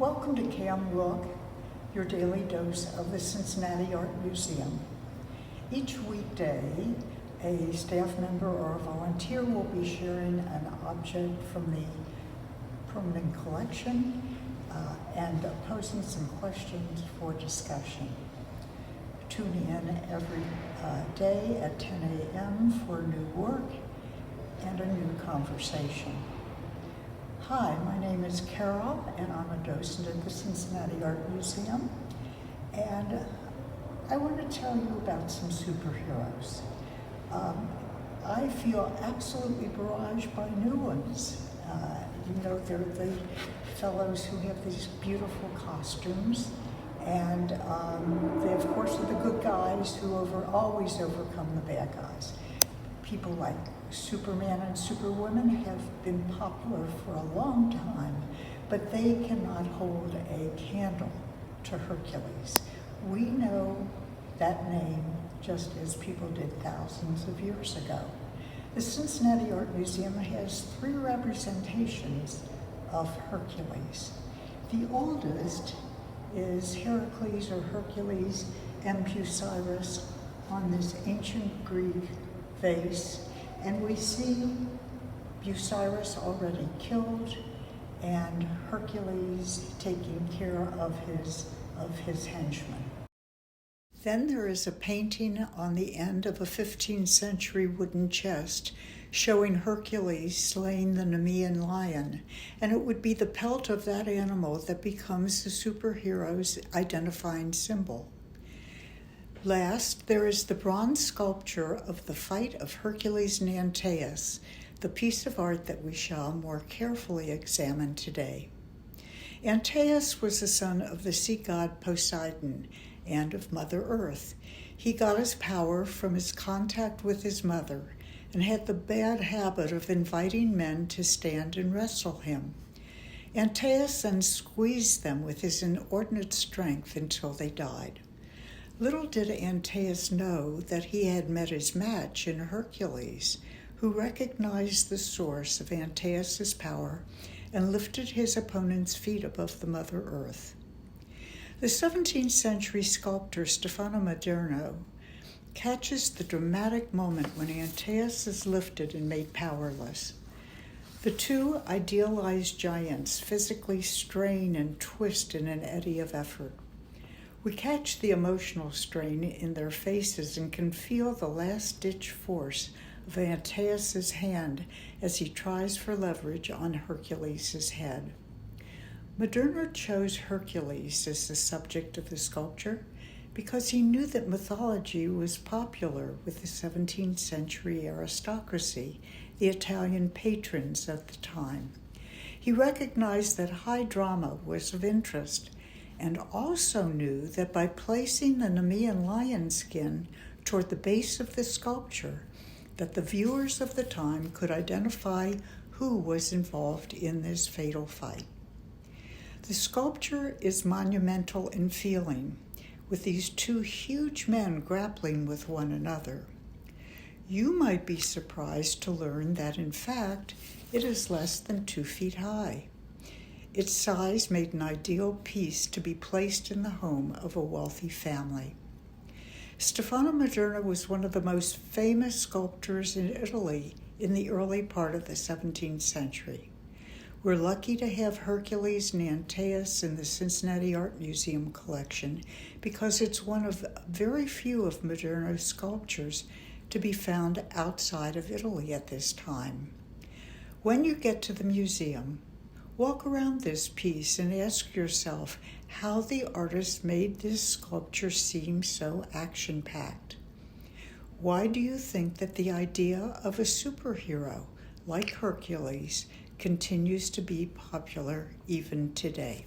Welcome to CAM Look, your daily dose of the Cincinnati Art Museum. Each weekday, a staff member or a volunteer will be sharing an object from the permanent collection and posing some questions for discussion. Tune in every day at 10 a.m. for new work and a new conversation. Hi, my name is Carol, and I'm a docent at the Cincinnati Art Museum, and I want to tell you about some superheroes. I feel absolutely barraged by new ones. They're the fellows who have these beautiful costumes, and they, of course, are the good guys who always overcome the bad guys. People like Superman and Superwoman have been popular for a long time, but they cannot hold a candle to Hercules. We know that name just as people did thousands of years ago. The Cincinnati Art Museum has 3 representations of Hercules. The oldest is Hercules or Hercules and Bucyrus on this ancient Greek vase, and we see Bucyrus already killed and Hercules taking care of his henchmen. Then there is a painting on the end of a 15th century wooden chest showing Hercules slaying the Nemean lion, and it would be the pelt of that animal that becomes the superhero's identifying symbol. Last, there is the bronze sculpture of the fight of Hercules and Antaeus, the piece of art that we shall more carefully examine today. Antaeus was the son of the sea god Poseidon and of Mother Earth. He got his power from his contact with his mother and had the bad habit of inviting men to stand and wrestle him. Antaeus then squeezed them with his inordinate strength until they died. Little did Antaeus know that he had met his match in Hercules, who recognized the source of Antaeus' power and lifted his opponent's feet above the Mother Earth. The 17th century sculptor Stefano Moderno catches the dramatic moment when Antaeus is lifted and made powerless. The 2 idealized giants physically strain and twist in an eddy of effort. We catch the emotional strain in their faces and can feel the last-ditch force of Antaeus' hand as he tries for leverage on Hercules' head. Moderno chose Hercules as the subject of the sculpture because he knew that mythology was popular with the 17th century aristocracy, the Italian patrons of the time. He recognized that high drama was of interest and also knew that by placing the Nemean lion skin toward the base of the sculpture, that the viewers of the time could identify who was involved in this fatal fight. The sculpture is monumental in feeling, with these 2 huge men grappling with one another. You might be surprised to learn that, in fact, it is less than 2 feet high. Its size made an ideal piece to be placed in the home of a wealthy family. Stefano Moderno was one of the most famous sculptors in Italy in the early part of the 17th century. We're lucky to have Hercules and Antaeus in the Cincinnati Art Museum collection because it's one of very few of Moderno's sculptures to be found outside of Italy at this time. When you get to the museum, walk around this piece and ask yourself how the artist made this sculpture seem so action-packed. Why do you think that the idea of a superhero like Hercules continues to be popular even today?